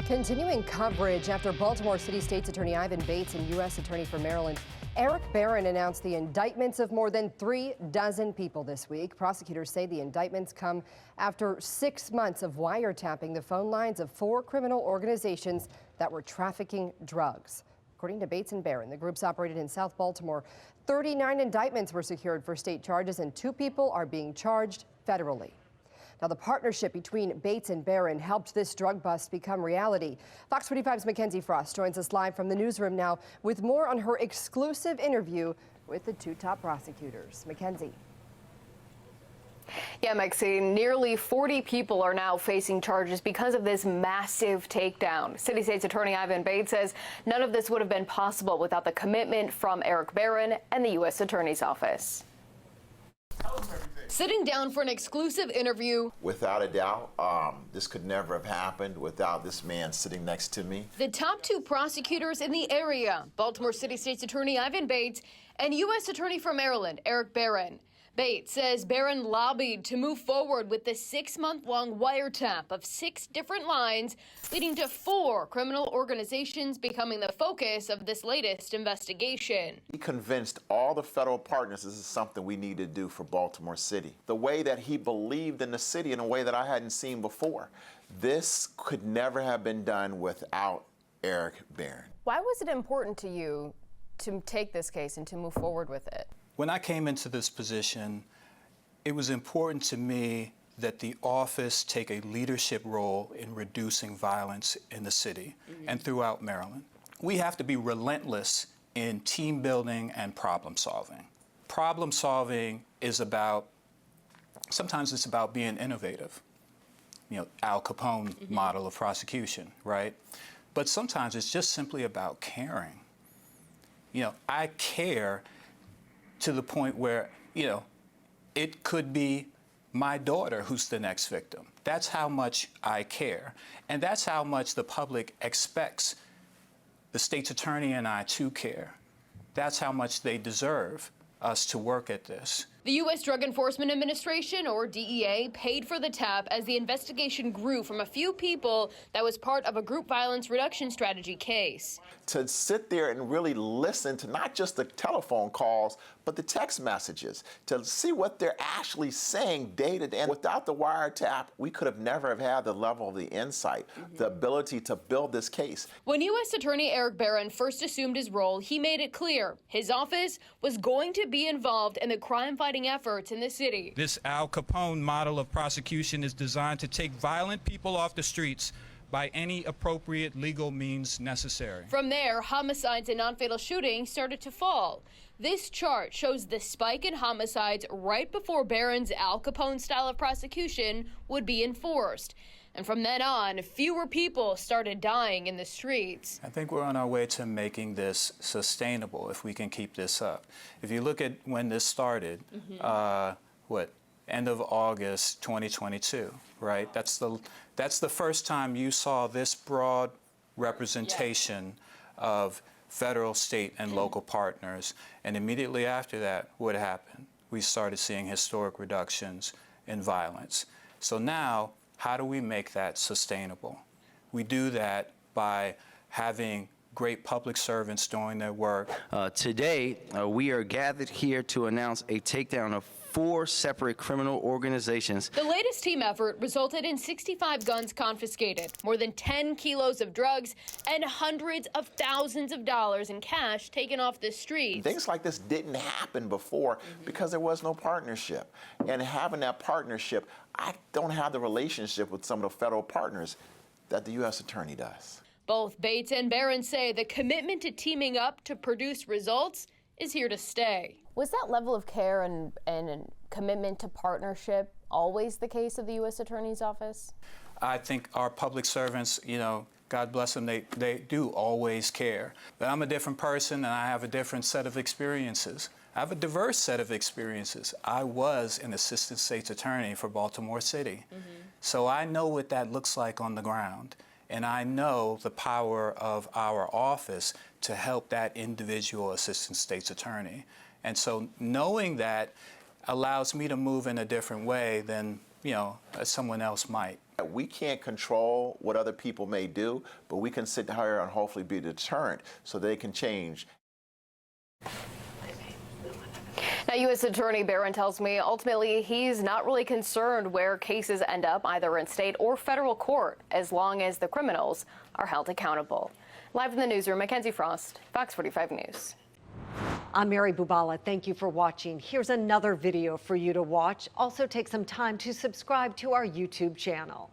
Continuing coverage after Baltimore City State's Attorney Ivan Bates and U.S. Attorney for Maryland Erek Barron announced the indictments of more than 36 people this week. Prosecutors say the indictments come after 6 months of wiretapping the phone lines of 4 criminal organizations that were trafficking drugs. According to Bates and Barron, the groups operated in South Baltimore. 39 indictments were secured for state charges, and 2 people are being charged federally. Now, the partnership between Bates and Barron helped this drug bust become reality. Fox 45's Mackenzie Frost joins us live from the newsroom now with more on her exclusive interview with the 2 top prosecutors. Mackenzie. Yeah, Maxine, nearly 40 people are now facing charges because of this massive takedown. City State's Attorney Ivan Bates says none of this would have been possible without the commitment from Erek Barron and the U.S. Attorney's Office. Sitting down for an exclusive interview. Without a doubt, this could never have happened without this man sitting next to me. The top 2 prosecutors in the area, Baltimore City State's Attorney Ivan Bates and U.S. Attorney for Maryland Erek Barron. Bates says Barron lobbied to move forward with the 6-month-long wiretap of 6 different lines, leading to 4 criminal organizations becoming the focus of this latest investigation. He convinced all the federal partners this is something we need to do for Baltimore City. The way that he believed in the city in a way that I hadn't seen before. This could never have been done without Erek Barron. Why was it important to you to take this case and to move forward with it? When I came into this position, it was important to me that the office take a leadership role in reducing violence in the city and throughout Maryland. We have to be relentless in team building and problem solving. Problem solving is sometimes it's about being innovative. You know, Al Capone model of prosecution, right? But sometimes it's just simply about caring. You know, I care to the point where, it could be my daughter who's the next victim. That's how much I care. And that's how much the public expects the state's attorney and I to care. That's how much they deserve us to work at this. The U.S. Drug Enforcement Administration, or DEA, paid for the tap as the investigation grew from a few people that was part of a group violence reduction strategy case. To sit there and really listen to not just the telephone calls, but the text messages, to see what they're actually saying day to day. And without the wiretap, we could have never have had the level of the insight, the ability to build this case. When U.S. Attorney Erek Barron first assumed his role, he made it clear his office was going to be involved in the crime-fighting efforts in the city. This Al Capone model of prosecution is designed to take violent people off the streets by any appropriate legal means necessary. From there, homicides and non-fatal shootings started to fall. This chart shows the spike in homicides right before Barron's Al Capone style of prosecution would be enforced. And from then on, fewer people started dying in the streets. I think we're on our way to making this sustainable if we can keep this up. If you look at when this started, end of August 2022, right? That's the first time you saw this broad representation of federal, state, and local partners. And immediately after that, what happened? We started seeing historic reductions in violence. So now, how do we make that sustainable? We do that by having great public servants doing their work. Today, we are gathered here to announce a takedown of 4 separate criminal organizations. The latest team effort resulted in 65 guns confiscated, more than 10 kilos of drugs, and hundreds of thousands of dollars in cash taken off the streets. Things like this didn't happen before because there was no partnership. And having that partnership, I don't have the relationship with some of the federal partners that the U.S. Attorney does. Both Bates and Barron say the commitment to teaming up to produce results is here to stay. Was that level of care and commitment to partnership always the case of the U.S. Attorney's Office? I think our public servants, God bless them, they do always care. But I'm a different person and I have a different set of experiences. I have a diverse set of experiences. I was an assistant state's attorney for Baltimore City. So I know what that looks like on the ground. And I know the power of our office to help that individual assistant state's attorney. And so knowing that allows me to move in a different way than, someone else might. We can't control what other people may do, but we can sit here and hopefully be a deterrent so they can change. Now, U.S. Attorney Barron tells me ultimately he's not really concerned where cases end up, either in state or federal court, as long as the criminals are held accountable. Live in the newsroom, Mackenzie Frost, Fox 45 News. I'm Mary Bubala. Thank you for watching. Here's another video for you to watch. Also take some time to subscribe to our YouTube channel.